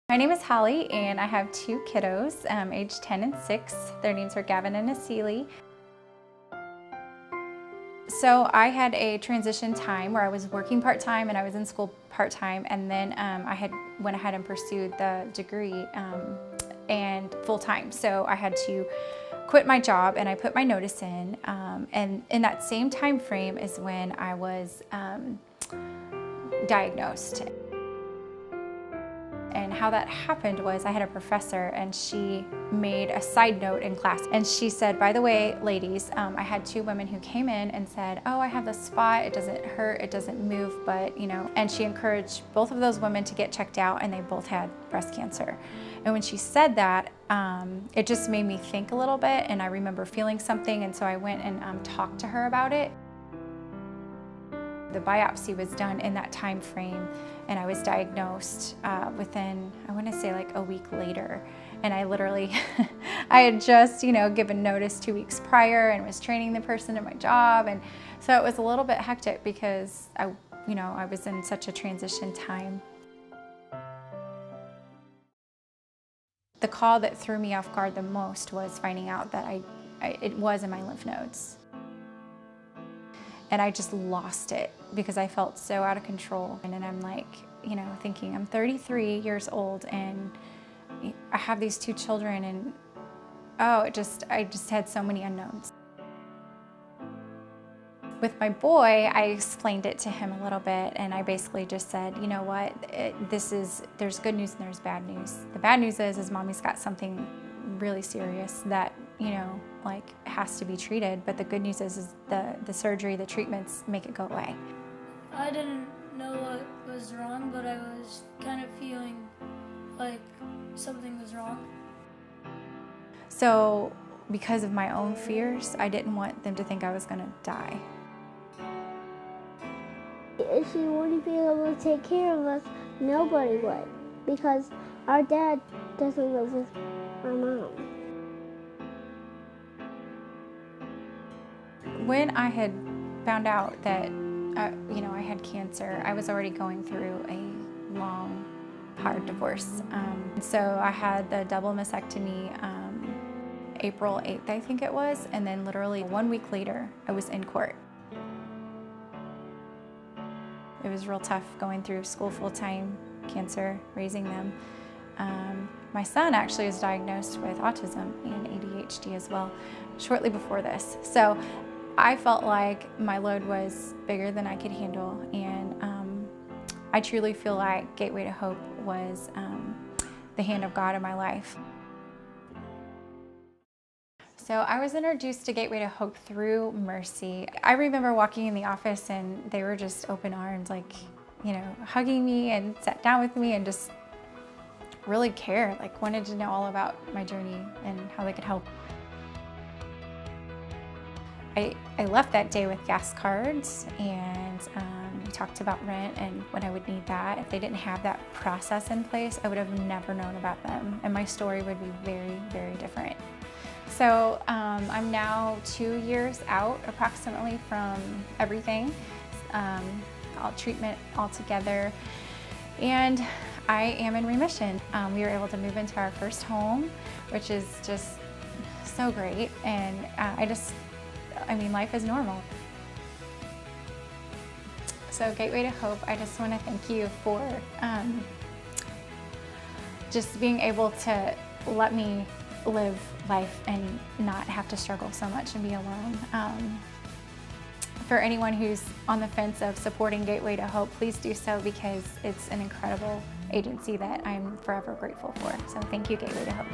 My name is Holly, and I have two kiddos, aged 10 and 6. Their names are Gavin and Asili. So I had a transition time where I was working part-time and I was in school part-time, and then I went ahead and pursued the degree and full-time. So I had to quit my job and I put my notice in, and in that same time frame is when I was diagnosed. And how that happened was I had a professor and she made a side note in class. And she said, by the way, ladies, I had two women who came in and said, oh, I have this spot, it doesn't hurt, it doesn't move, but you know, and she encouraged both of those women to get checked out, and they both had breast cancer. And when she said that, it just made me think a little bit, and I remember feeling something, and so I went and talked to her about it. The biopsy was done in that time frame, and I was diagnosed within, I want to say like a week later. And I literally, I had just, given notice 2 weeks prior and was training the person in my job. And so it was a little bit hectic because I was in such a transition time. The call that threw me off guard the most was finding out that it was in my lymph nodes. And I just lost it because I felt so out of control. And then I'm like, thinking I'm 33 years old and I have these two children, and I just had so many unknowns. With my boy, I explained it to him a little bit, and I basically just said, you know what, there's good news and there's bad news. The bad news is mommy's got something really serious that, has to be treated, but the good news is the surgery, the treatments make it go away. I didn't know what was wrong, but I was kind of feeling like something was wrong. So because of my own fears, I didn't want them to think I was going to die. If she wouldn't be able to take care of us, nobody would, because our dad doesn't live with our mom. When I had found out that I had cancer, I was already going through a long, hard divorce. So I had the double mastectomy April 8th, I think it was, and then literally 1 week later, I was in court. It was real tough going through school full-time, cancer, raising them. My son actually was diagnosed with autism and ADHD as well, shortly before this. So I felt like my load was bigger than I could handle, and I truly feel like Gateway to Hope was the hand of God in my life. So I was introduced to Gateway to Hope through Mercy. I remember walking in the office and they were just open arms, hugging me and sat down with me and just really cared, wanted to know all about my journey and how they could help. I left that day with gas cards, and we talked about rent and when I would need that. If they didn't have that process in place, I would have never known about them, and my story would be very, very different. So I'm now 2 years out approximately from everything, all treatment altogether, and I am in remission. We were able to move into our first home, which is just so great, and life is normal. So Gateway to Hope, I just want to thank you for just being able to let me live life and not have to struggle so much and be alone. For anyone who's on the fence of supporting Gateway to Hope, please do so, because it's an incredible agency that I'm forever grateful for. So thank you, Gateway to Hope.